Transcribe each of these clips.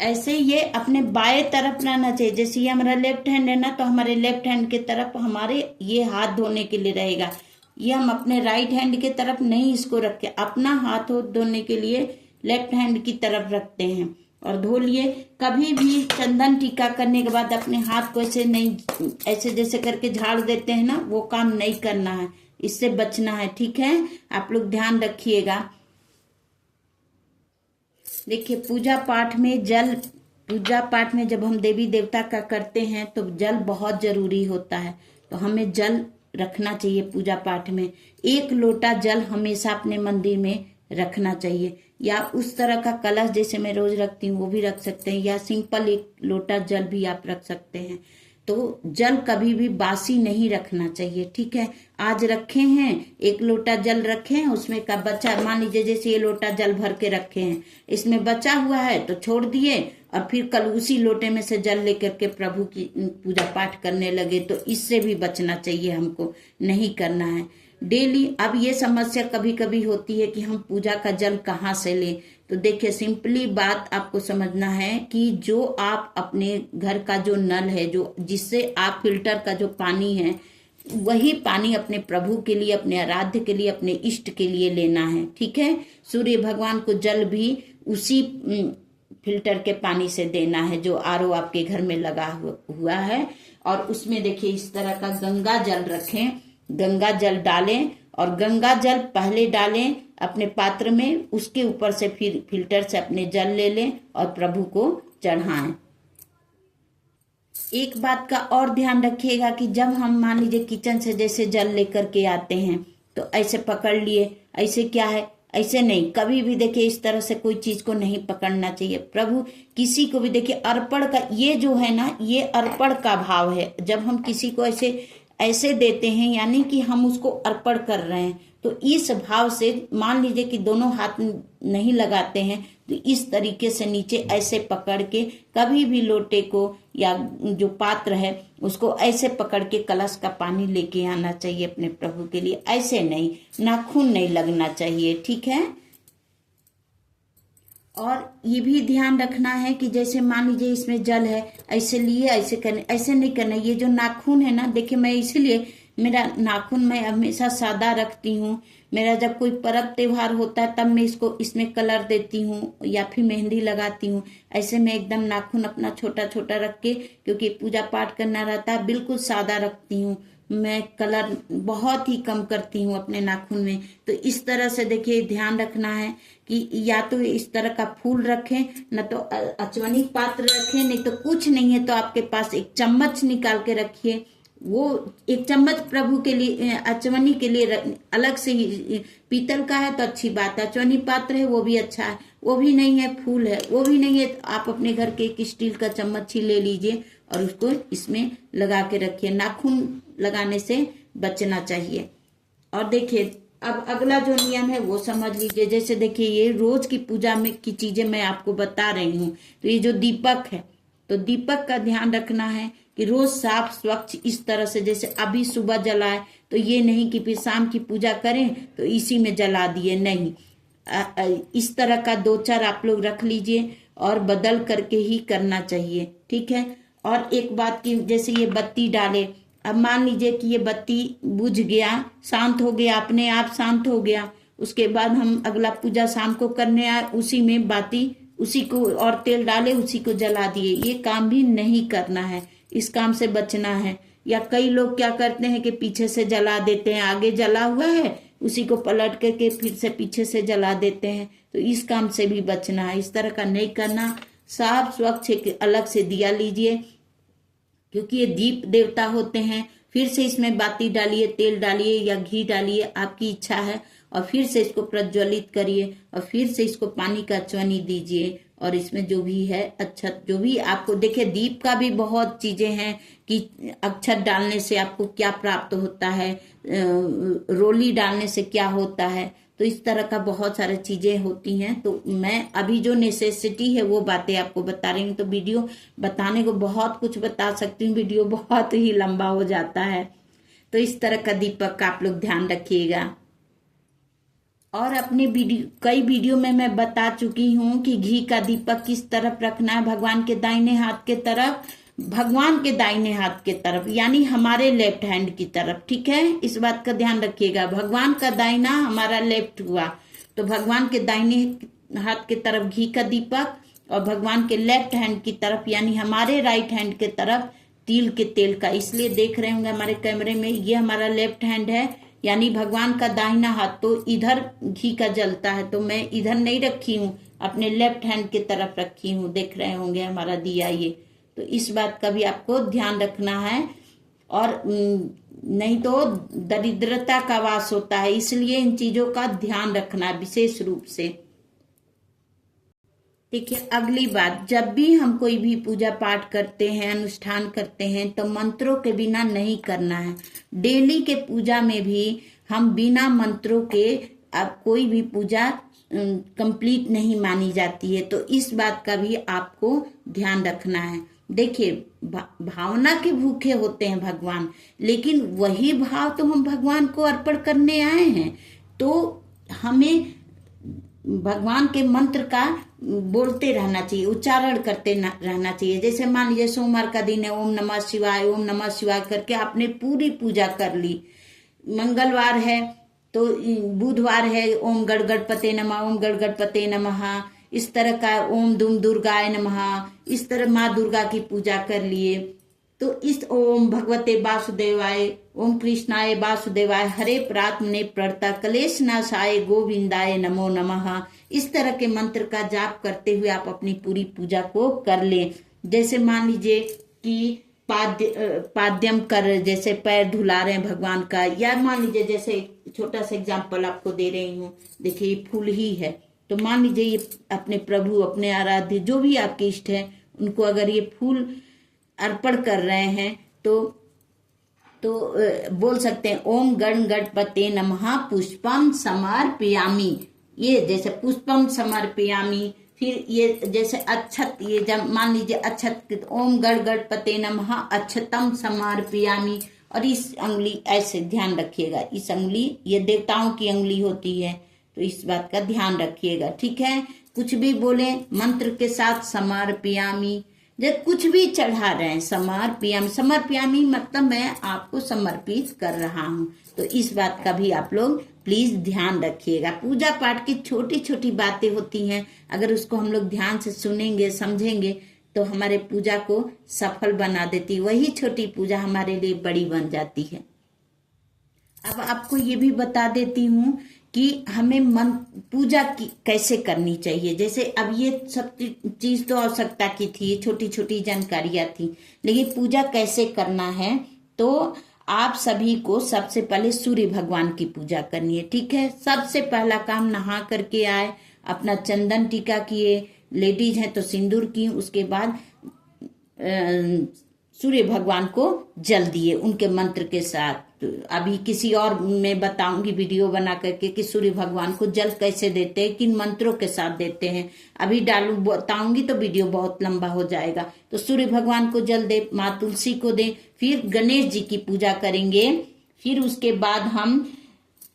ऐसे ये अपने बाएं तरफ रहना चाहिए। जैसे ये हमारा लेफ्ट हैंड है ना, तो हमारे लेफ्ट हैंड के तरफ हमारे ये हाथ धोने के लिए रहेगा। ये हम अपने राइट हैंड के तरफ नहीं इसको रखे, अपना हाथ धोने के लिए लेफ्ट हैंड की तरफ रखते हैं और धो लिए। कभी भी चंदन टीका करने के बाद अपने हाथ को ऐसे नहीं, ऐसे जैसे करके झाड़ देते हैं ना, वो काम नहीं करना है, इससे बचना है। ठीक है, आप लोग ध्यान रखिएगा। देखिए पूजा पाठ में जब हम देवी देवता का करते हैं तो जल बहुत जरूरी होता है, तो हमें जल रखना चाहिए पूजा पाठ में। 1 लोटा जल हमेशा अपने मंदिर में रखना चाहिए, या उस तरह का कलश जैसे मैं रोज रखती हूँ वो भी रख सकते हैं, या सिंपल 1 लोटा जल भी आप रख सकते हैं। तो जल कभी भी बासी नहीं रखना चाहिए। ठीक है, आज रखे हैं 1 लोटा जल रखे हैं, उसमें का बचा, मान लीजिए जैसे ये लोटा जल भर के रखे हैं, इसमें बचा हुआ है तो छोड़ दिए और फिर कल उसी लोटे में से जल लेकर के प्रभु की पूजा पाठ करने लगे, तो इससे भी बचना चाहिए, हमको नहीं करना है डेली। अब ये समस्या कभी कभी होती है कि हम पूजा का जल कहाँ से लें, तो देखिए सिंपली बात आपको समझना है कि जो आप अपने घर का जो नल है, जो जिससे आप फिल्टर का जो पानी है, वही पानी अपने प्रभु के लिए, अपने आराध्य के लिए, अपने इष्ट के लिए लेना है। ठीक है, सूर्य भगवान को जल भी उसी फिल्टर के पानी से देना है जो आरओ आपके घर में लगा हुआ है। और उसमें देखिए इस तरह का गंगा जल रखें, गंगा जल डालें, और गंगा जल पहले डालें अपने पात्र में, उसके ऊपर से फिर फिल्टर से अपने जल ले लें और प्रभु को चढ़ाएं। एक बात का और ध्यान रखिएगा कि जब हम मान लीजिए किचन से जैसे जल लेकर के आते हैं तो ऐसे पकड़ लिए, ऐसे क्या है, ऐसे नहीं, कभी भी देखिए इस तरह से कोई चीज को नहीं पकड़ना चाहिए। प्रभु किसी को भी देखिए अर्पण का, ये जो है ना, ये अर्पण का भाव है। जब हम किसी को ऐसे देते हैं यानी कि हम उसको अर्पण कर रहे हैं, तो इस भाव से मान लीजिए कि दोनों हाथ नहीं लगाते हैं, तो इस तरीके से नीचे ऐसे पकड़ के कभी भी लोटे को या जो पात्र है उसको ऐसे पकड़ के कलश का पानी लेके आना चाहिए अपने प्रभु के लिए। ऐसे नहीं, नाखून नहीं लगना चाहिए। ठीक है, और ये भी ध्यान रखना है कि जैसे मान लीजिए इसमें जल है, ऐसे लिए ऐसे करने, ऐसे नहीं करना। ये जो नाखून है ना, देखिए मैं इसलिए मेरा नाखून मैं हमेशा सादा रखती हूँ। मेरा जब कोई पर्व त्योहार होता है तब मैं इसको इसमें कलर देती हूँ या फिर मेहंदी लगाती हूँ। ऐसे में एकदम नाखून अपना छोटा छोटा रख के, क्योंकि पूजा पाठ करना रहता है, बिल्कुल सादा रखती हूँ मैं, कलर बहुत ही कम करती हूँ अपने नाखून में। तो इस तरह से देखिए ध्यान रखना है कि या तो इस तरह का फूल रखें, न तो अचवनी पात्र रखें, नहीं तो कुछ नहीं है तो आपके पास एक चम्मच निकाल के रखिए। वो एक चम्मच प्रभु के लिए, अचवनी के लिए अलग से ही, पीतल का है तो अच्छी बात है, अचवनी पात्र है वो भी अच्छा है, वो भी नहीं है फूल है वो भी नहीं है, तो आप अपने घर के एक स्टील का चम्मच ही ले लीजिए और उसको इसमें लगा के रखिए। नाखून लगाने से बचना चाहिए। और देखिए अब अगला जो नियम है वो समझ लीजिए। जैसे देखिए ये रोज की पूजा में की चीजें मैं आपको बता रही हूँ, तो ये जो दीपक है, तो दीपक का ध्यान रखना है कि रोज साफ स्वच्छ इस तरह से, जैसे अभी सुबह जलाए तो ये नहीं कि फिर शाम की पूजा करें तो इसी में जला दिए, नहीं। इस तरह का 2-4 आप लोग रख लीजिए और बदल करके ही करना चाहिए। ठीक है, और एक बात की, जैसे ये बत्ती डाले, अब मान लीजिए कि ये बत्ती बुझ गया, शांत हो गया, अपने आप शांत हो गया, उसके बाद हम अगला पूजा शाम को करने आए, उसी में बाती उसी को और तेल डाले उसी को जला दिए, ये काम भी नहीं करना है, इस काम से बचना है। या कई लोग क्या करते हैं कि पीछे से जला देते हैं, आगे जला हुआ है उसी को पलट करके फिर से पीछे से जला देते हैं, तो इस काम से भी बचना है, इस तरह का नहीं करना। साफ स्वच्छ एक अलग से दिया लीजिए, क्योंकि ये दीप देवता होते हैं। फिर से इसमें बाती डालिए, तेल डालिए या घी डालिए, आपकी इच्छा है, और फिर से इसको प्रज्वलित करिए और फिर से इसको पानी का चवनी दीजिए। और इसमें जो भी है अक्षत, जो भी आपको, देखिए दीप का भी बहुत चीजें हैं कि अक्षत डालने से आपको क्या प्राप्त होता है, रोली डालने से क्या होता है, तो इस तरह का बहुत सारी चीजें होती हैं। तो मैं अभी जो नेसेसिटी है वो बातें आपको बता रही हूँ, तो वीडियो बताने को बहुत कुछ बता सकती हूँ, वीडियो बहुत ही लंबा हो जाता है। तो इस तरह का दीपक का आप लोग ध्यान रखिएगा। और अपने कई वीडियो में मैं बता चुकी हूँ कि घी का दीपक किस तरफ रखना है, भगवान के दाहिने हाथ के तरफ, भगवान के दाहिने हाथ के तरफ, यानी हमारे लेफ्ट हैंड की तरफ। ठीक है, इस बात का ध्यान रखिएगा। भगवान का दाहिना हमारा लेफ्ट हुआ, तो भगवान के दाहिने हाथ के तरफ घी का दीपक, और भगवान के लेफ्ट हैंड की तरफ यानी हमारे राइट हैंड के तरफ तिल के तेल का। इसलिए देख रहे होंगे हमारे कैमरे में, ये हमारा लेफ्ट हैंड है, यानी भगवान का दाहिना हाथ, तो इधर घी का जलता है, तो मैं इधर नहीं रखी हूँ, अपने लेफ्ट हैंड की तरफ रखी हूँ। देख रहे होंगे हमारा दिया ये, तो इस बात का भी आपको ध्यान रखना है। और नहीं तो दरिद्रता का वास होता है, इसलिए इन चीजों का ध्यान रखना विशेष रूप से। देखिए, अगली बात, जब भी हम कोई भी पूजा पाठ करते हैं, अनुष्ठान करते हैं, तो मंत्रों के बिना नहीं करना है। डेली के पूजा में भी हम बिना मंत्रों के अब कोई भी पूजा कंप्लीट नहीं मानी जाती है, तो इस बात का भी आपको ध्यान रखना है। देखिए, भावना के भूखे होते हैं भगवान, लेकिन वही भाव तो हम भगवान को अर्पण करने आए हैं, तो हमें भगवान के मंत्र का बोलते रहना चाहिए, उच्चारण करते रहना चाहिए। जैसे मान लीजिए सोमवार का दिन है, ओम नमः शिवाय, ओम नमः शिवाय करके आपने पूरी पूजा कर ली। मंगलवार है तो बुधवार है, ओम गणपते नमः, ओम गणपते नमः, इस तरह का ओम दुम दुर्गाय नमः, इस तरह माँ दुर्गा की पूजा कर लिए। तो इस ओम भगवते वासुदेवाय, ओम कृष्णाय वासुदेवाय, हरे प्रात्मने प्रणता क्लेश नाशाय गोविंदाय नमो नमः, इस तरह के मंत्र का जाप करते हुए आप अपनी पूरी पूजा को कर लें। जैसे मान लीजिए कि पाद्यम कर, जैसे पैर धुला रहे हैं भगवान का, या मान लीजिए जैसे छोटा सा एग्जाम्पल आपको दे रही हूँ, देखिए ये फूल ही है, तो मान लीजिए ये अपने प्रभु, अपने आराध्य जो भी आपके इष्ट है, उनको अगर ये फूल अर्पण कर रहे हैं तो बोल सकते हैं ओम गणपते नमः पुष्पम समर्पयामि। ये जैसे पुष्पम समर्पयामि, फिर ये जैसे अक्षत, ये जब मान लीजिए अक्षत, ओम गणपते नमः अक्षतम समर्पयामि, और इस अंगुली ऐसे ध्यान रखिएगा, इस अंगुली ये देवताओं की अंगुली होती है, तो इस बात का ध्यान रखिएगा। ठीक है, कुछ भी बोले मंत्र के साथ समर्पयामि, जब कुछ भी चढ़ा रहे हैं समर्पयामि, समर्पयामि मतलब मैं आपको समर्पित कर रहा हूँ, तो इस बात का भी आप लोग प्लीज ध्यान रखिएगा। पूजा पाठ की छोटी छोटी बातें होती हैं, अगर उसको हम लोग ध्यान से सुनेंगे समझेंगे तो हमारे पूजा को सफल बना देती, वही छोटी पूजा हमारे लिए बड़ी बन जाती है। अब आपको ये भी बता देती हूँ कि हमें पूजा की कैसे करनी चाहिए। जैसे अब ये सब चीज तो आवश्यकता की थी, छोटी छोटी जानकारियां थी, लेकिन पूजा कैसे करना है, तो आप सभी को सबसे पहले सूर्य भगवान की पूजा करनी है। ठीक है, सबसे पहला काम नहा करके आए, अपना चंदन टीका किए, लेडीज हैं तो सिंदूर की, उसके बाद सूर्य भगवान को जल दिए उनके मंत्र के साथ। अभी किसी और में बताऊंगी वीडियो बना करके कि सूर्य भगवान को जल कैसे देते हैं, किन मंत्रों के साथ देते हैं, अभी बताऊंगी तो वीडियो बहुत लंबा हो जाएगा। तो सूर्य भगवान को जल दे, माँ तुलसी को दे, फिर गणेश जी की पूजा करेंगे, फिर उसके बाद हम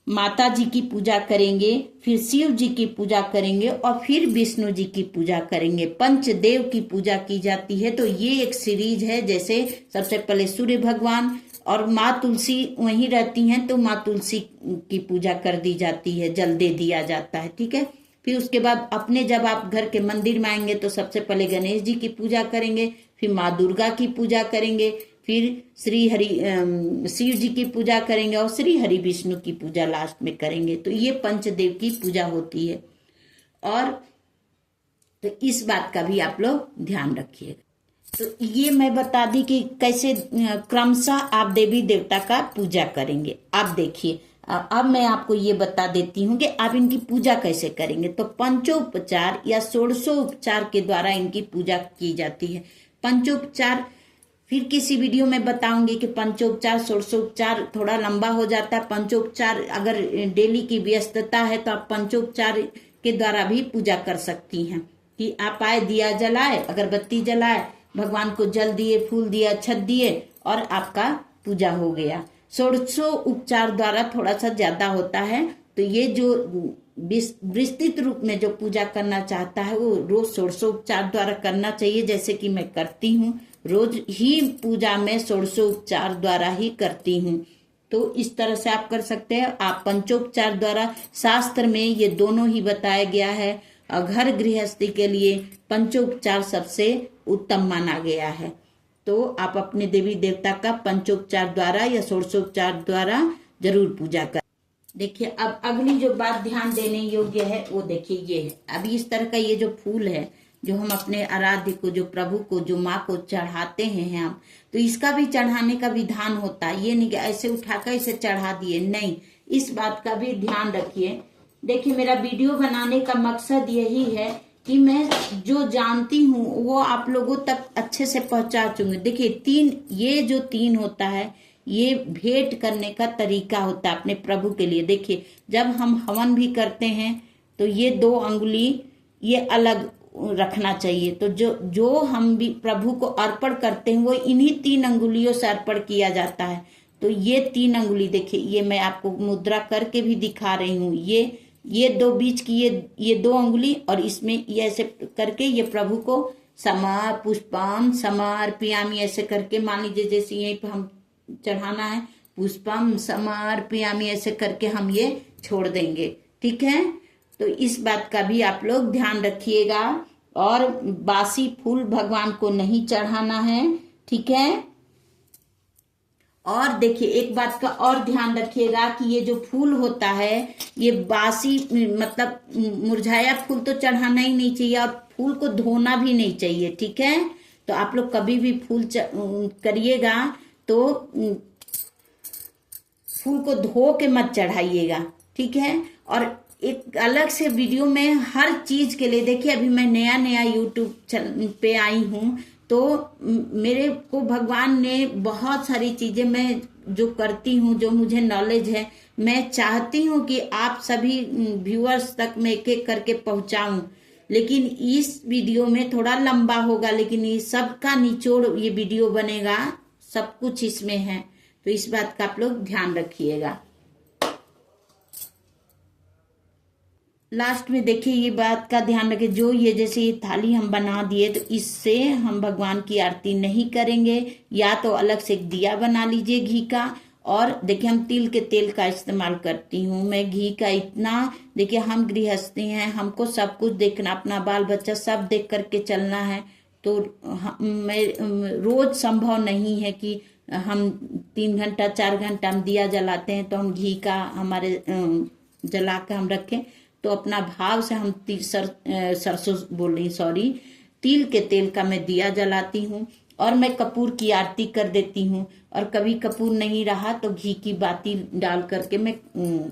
माता जी की पूजा करेंगे, फिर शिव जी की पूजा करेंगे, और फिर विष्णु जी की पूजा करेंगे। पंचदेव की पूजा की जाती है। तो ये एक सीरीज है, जैसे सबसे पहले सूर्य भगवान और माँ तुलसी वहीं रहती हैं, तो माँ तुलसी की पूजा कर दी जाती है, जल दे दिया जाता है। ठीक है, फिर उसके बाद अपने जब आप घर के मंदिर में आएंगे तो सबसे पहले गणेश जी की पूजा करेंगे, फिर माँ दुर्गा की पूजा करेंगे, फिर शिव जी की पूजा करेंगे, और श्री हरि विष्णु की पूजा लास्ट में करेंगे। तो ये पंचदेव की पूजा होती है, और तो इस बात का भी आप लोग ध्यान रखिएगा। तो ये मैं बता दी कि कैसे क्रमशः आप देवी देवता का पूजा करेंगे। आप देखिए, अब मैं आपको ये बता देती हूँ कि आप इनकी पूजा कैसे करेंगे। तो पंचोपचार या षोडशोपचार के द्वारा इनकी पूजा की जाती है। पंचोपचार फिर किसी वीडियो में बताऊंगी कि पंचोपचार षोडशोपचार थोड़ा लंबा हो जाता है। पंचोपचार अगर डेली की व्यस्तता है तो आप पंचोपचार के द्वारा भी पूजा कर सकती हैं, कि आप आए, दिया जलाए, अगरबत्ती जलाए, भगवान को जल दिए, फूल दिया, अक्षत दिए, और आपका पूजा हो गया। षोडशोपचार द्वारा थोड़ा सा ज्यादा होता है। तो ये जो विस्तृत रूप में जो पूजा करना चाहता है वो रोज षोडशोपचार द्वारा करना चाहिए, जैसे कि मैं करती हूँ। रोज ही पूजा में षोडशोपचार द्वारा ही करती हूँ। तो इस तरह से आप कर सकते हैं। आप पंचोपचार द्वारा, शास्त्र में ये दोनों ही बताया गया है, और घर गृहस्थी के लिए पंचोपचार सबसे उत्तम माना गया है। तो आप अपने देवी देवता का पंचोपचार द्वारा या षोडशोपचार द्वारा जरूर पूजा कर। देखिए, अब अगली जो बात ध्यान देने योग्य है वो देखिए ये है। अब इस तरह का ये जो फूल है, जो हम अपने आराध्य को, जो प्रभु को, जो माँ को चढ़ाते हैं हम, तो इसका भी चढ़ाने का विधान होता है। ये नहीं कि ऐसे उठाकर इसे चढ़ा दिए, नहीं, इस बात का भी ध्यान रखिए। देखिए, मेरा वीडियो बनाने का मकसद यही है कि मैं जो जानती हूँ वो आप लोगों तक अच्छे से पहुंचा चुकी। देखिए, ये जो तीन होता है, ये भेंट करने का तरीका होता है अपने प्रभु के लिए। देखिए, जब हम हवन भी करते हैं तो ये 2 अंगुली ये अलग रखना चाहिए। तो जो हम भी प्रभु को अर्पण करते हैं वो इन्हीं 3 अंगुलियों से अर्पण किया जाता है। तो ये 3 अंगुली देखिए, ये मैं आपको मुद्रा करके भी दिखा रही हूँ। ये 2 बीच की ये 2 अंगुली, और इसमें ये ऐसे करके ये प्रभु को समर पुष्पम समर्पयामि ऐसे करके, मान लीजिए जैसे यहीं पे हम चढ़ाना है, पुष्पम समर्पयामि ऐसे करके हम ये छोड़ देंगे। ठीक है, तो इस बात का भी आप लोग ध्यान रखिएगा। और बासी फूल भगवान को नहीं चढ़ाना है। ठीक है, और देखिए एक बात का और ध्यान रखिएगा कि ये जो फूल होता है, ये बासी मतलब मुरझाया फूल तो चढ़ाना ही नहीं चाहिए, और फूल को धोना भी नहीं चाहिए। ठीक है, तो आप लोग कभी भी फूल करिएगा तो फूल को धो के मत चढ़ाइएगा। ठीक है, और एक अलग से वीडियो में हर चीज के लिए, देखिए अभी मैं नया यूट्यूब पे आई हूँ, तो मेरे को भगवान ने बहुत सारी चीजें मैं जो करती हूँ, जो मुझे नॉलेज है, मैं चाहती हूँ कि आप सभी व्यूअर्स तक मैं एक एक करके पहुंचाऊं। लेकिन इस वीडियो में थोड़ा लंबा होगा, लेकिन ये सबका निचोड़ ये वीडियो बनेगा, सब कुछ इसमें है। तो इस बात का आप लोग ध्यान रखिएगा। लास्ट में देखिए ये बात का ध्यान रखें, जो ये जैसे ये थाली हम बना दिए, तो इससे हम भगवान की आरती नहीं करेंगे। या तो अलग से एक दिया बना लीजिए घी का। और देखिए, हम तिल के तेल का इस्तेमाल करती हूँ मैं, घी का इतना। देखिए, हम गृहस्थी हैं, हमको सब कुछ देखना, अपना बाल बच्चा सब देख करके चलना है। तो मैं रोज संभव नहीं है कि हम 3 घंटा 4 घंटा हम दिया जलाते हैं तो हम घी का हमारे जला के हम रखें। तो अपना भाव से हम सरसों बोल रही सॉरी तिल के तेल का मैं दिया जलाती हूँ, और मैं कपूर की आरती कर देती हूँ। और कभी कपूर नहीं रहा तो घी की बाती डाल करके मैं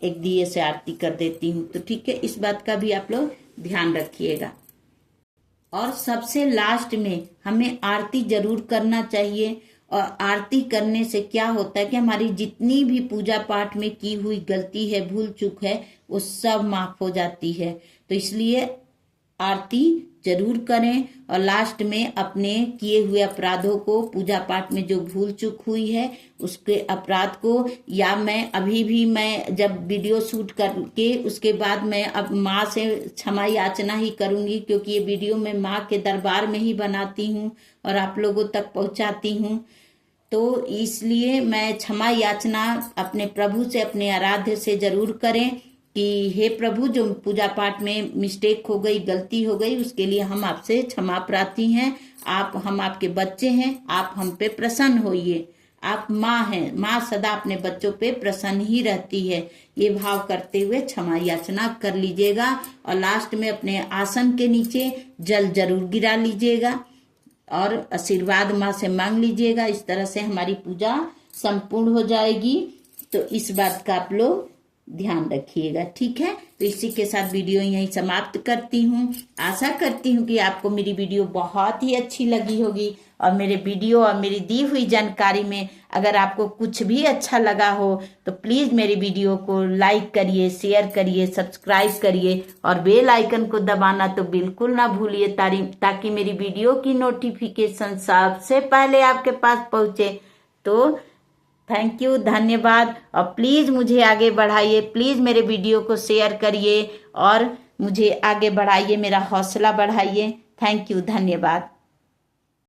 एक दिए से आरती कर देती हूँ। तो ठीक है, इस बात का भी आप लोग ध्यान रखिएगा। और सबसे लास्ट में हमें आरती जरूर करना चाहिए। और आरती करने से क्या होता है कि हमारी जितनी भी पूजा पाठ में की हुई गलती है, भूल चूक है, वो सब माफ हो जाती है। तो इसलिए आरती जरूर करें। और लास्ट में अपने किए हुए अपराधों को, पूजा पाठ में जो भूल चूक हुई है उसके अपराध को, या मैं अभी भी मैं जब वीडियो शूट करके उसके बाद मैं अब माँ से क्षमा याचना ही करूंगी, क्योंकि ये वीडियो मैं माँ के दरबार में ही बनाती हूँ और आप लोगों तक पहुंचाती हूँ। तो इसलिए मैं क्षमा याचना अपने प्रभु से, अपने आराध्य से जरूर करें कि हे प्रभु, जो पूजा पाठ में मिस्टेक हो गई, गलती हो गई, उसके लिए हम आपसे क्षमा प्रार्थी हैं। हम आपके बच्चे हैं, आप हम पे प्रसन्न होइए। आप माँ हैं, माँ सदा अपने बच्चों पे प्रसन्न ही रहती है। ये भाव करते हुए क्षमा याचना कर लीजिएगा। और लास्ट में अपने आसन के नीचे जल जरूर गिरा लीजिएगा और आशीर्वाद माँ से मांग लीजिएगा। इस तरह से हमारी पूजा संपूर्ण हो जाएगी। तो इस बात का आप लोग ध्यान रखिएगा। ठीक है, तो इसी के साथ वीडियो यहीं समाप्त करती हूँ। आशा करती हूँ कि आपको मेरी वीडियो बहुत ही अच्छी लगी होगी। और मेरे वीडियो और मेरी दी हुई जानकारी में अगर आपको कुछ भी अच्छा लगा हो तो प्लीज मेरी वीडियो को लाइक करिए, शेयर करिए, सब्सक्राइब करिए और बेल आइकन को दबाना तो बिल्कुल ना भूलिए, ताकि मेरी वीडियो की नोटिफिकेशन सबसे पहले आपके पास पहुंचे। तो थैंक यू, धन्यवाद। और प्लीज़ मुझे आगे बढ़ाइए, प्लीज़ मेरे वीडियो को शेयर करिए और मुझे आगे बढ़ाइए, मेरा हौसला बढ़ाइए। थैंक यू, धन्यवाद।